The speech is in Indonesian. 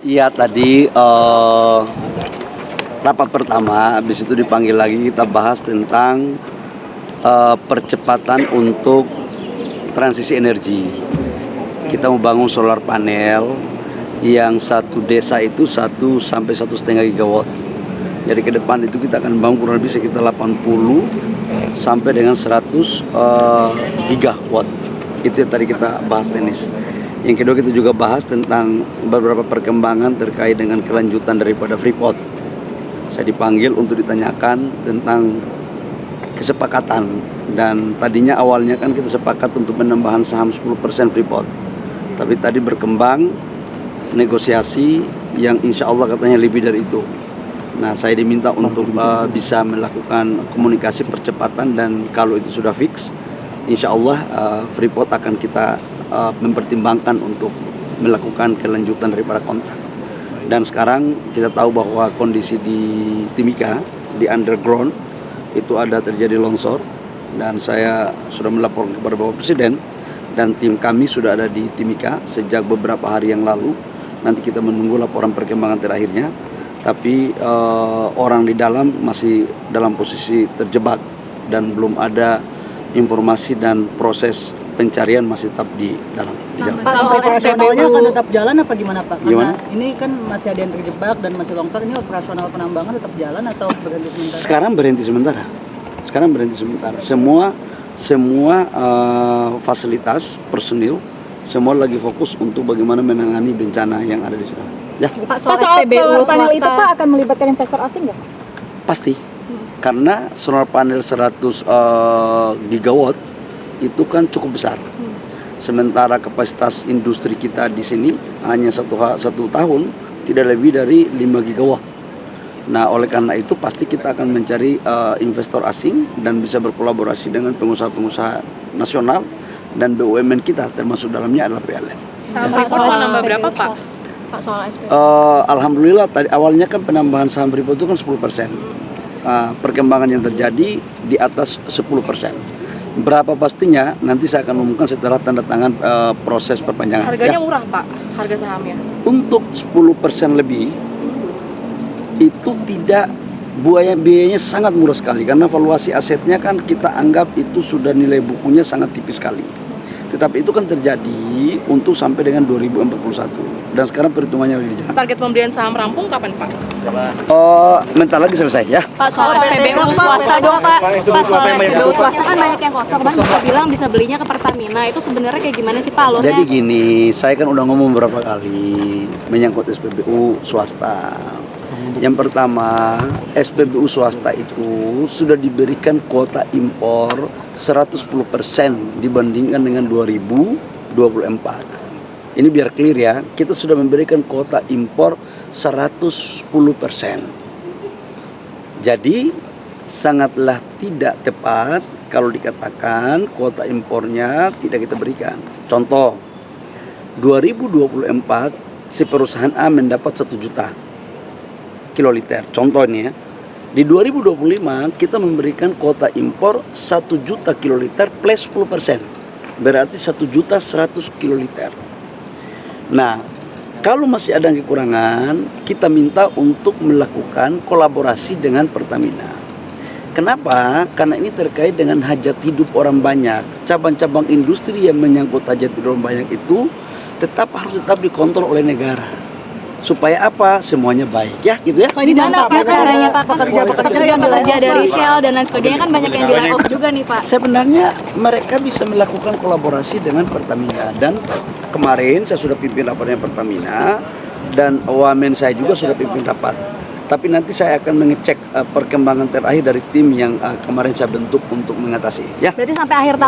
Iya tadi rapat pertama, habis itu dipanggil lagi kita bahas tentang percepatan untuk transisi energi. Kita mau bangun solar panel yang satu desa itu 1 sampai 1,5 gigawatt. Jadi ke depan itu kita akan bangun kurang lebih sekitar 80 sampai dengan 100 gigawatt. Itu yang tadi kita bahas teknis. Yang kedua kita juga bahas tentang beberapa perkembangan terkait dengan kelanjutan daripada Freeport. Saya dipanggil untuk ditanyakan tentang kesepakatan, dan tadinya awalnya kan kita sepakat untuk penambahan saham 10% Freeport. Tapi tadi berkembang negosiasi yang insya Allah katanya lebih dari itu. Nah, saya diminta untuk bisa melakukan komunikasi percepatan, dan kalau itu sudah fix, insya Allah Freeport akan kita mempertimbangkan untuk melakukan kelanjutan daripada kontrak. Dan sekarang kita tahu bahwa kondisi di Timika, di underground, itu ada terjadi longsor, dan saya sudah melapor kepada Bapak Presiden, dan tim kami sudah ada di Timika sejak beberapa hari yang lalu. Nanti kita menunggu laporan perkembangan terakhirnya, tapi orang di dalam masih dalam posisi terjebak dan belum ada informasi, dan proses pencarian masih tetap di dalam. Pak, soal operasionalnya akan tetap jalan apa gimana Pak? Gimana? Karena ini kan masih ada yang terjebak dan masih longsor, ini operasional penambangan tetap jalan atau berhenti sementara? Sekarang berhenti sementara. Semua fasilitas personil semua lagi fokus untuk bagaimana menangani bencana yang ada di sana. Ya. Pak, soal SPBU panel itu Pak akan melibatkan investor asing nggak? Pasti. Karena solar panel 100 gigawatt itu kan cukup besar. Sementara kapasitas industri kita di sini hanya satu tahun tidak lebih dari 5 gigawatt. Nah, oleh karena itu pasti kita akan mencari investor asing dan bisa berkolaborasi dengan pengusaha-pengusaha nasional dan BUMN kita, termasuk dalamnya adalah PLN. Saham Freeport nambah berapa Pak? Pak, soal SPBU. Alhamdulillah tadi awalnya kan penambahan saham Freeport itu kan 10%. Perkembangan yang terjadi di atas 10%. Berapa pastinya nanti saya akan umumkan setelah tanda tangan proses perpanjangan. Harganya murah Pak, harga sahamnya? Untuk 10% lebih itu tidak, biayanya sangat murah sekali, karena valuasi asetnya kan kita anggap itu sudah nilai bukunya sangat tipis sekali. Tetapi itu kan terjadi untuk sampai dengan 2041, dan sekarang perhitungannya lagi di jalan. Target pembelian saham rampung kapan Pak? Bentar lagi selesai ya. Pak, soal SPBU swasta dong Pak. Pak, soal SPBU swasta kan banyak yang kosong. Kan Bapak bilang bisa belinya ke Pertamina. Itu sebenarnya kayak gimana sih Pak alurnya? Jadi gini, saya kan udah ngomong beberapa kali menyangkut SPBU swasta. Yang pertama, SPBU swasta itu sudah diberikan kuota impor 110% dibandingkan dengan 2024. Ini biar clear ya, kita sudah memberikan kuota impor 110%. Jadi sangatlah tidak tepat kalau dikatakan kuota impornya tidak kita berikan. Contoh, 2024 si perusahaan A mendapat 1 juta kiloliter. Contoh ini ya, di 2025 kita memberikan kuota impor 1 juta kiloliter plus 10%. Berarti 1.100.000 kiloliter. Nah, kalau masih ada kekurangan, kita minta untuk melakukan kolaborasi dengan Pertamina. Kenapa? Karena ini terkait dengan hajat hidup orang banyak. Cabang-cabang industri yang menyangkut hajat hidup orang banyak itu harus dikontrol oleh negara. Supaya apa? Semuanya baik ya, gitu ya. Pak, ini mana Pak caranya Pak? Pekerja dari Shell dan lain sebagainya kan banyak yang di layoff juga nih Pak. Sebenarnya mereka bisa melakukan kolaborasi dengan Pertamina, dan kemarin saya sudah pimpin rapatnya Pertamina, dan wamen saya juga sudah pimpin rapat. Tapi nanti saya akan mengecek perkembangan terakhir dari tim yang kemarin saya bentuk untuk mengatasi ya. Berarti sampai akhir tahun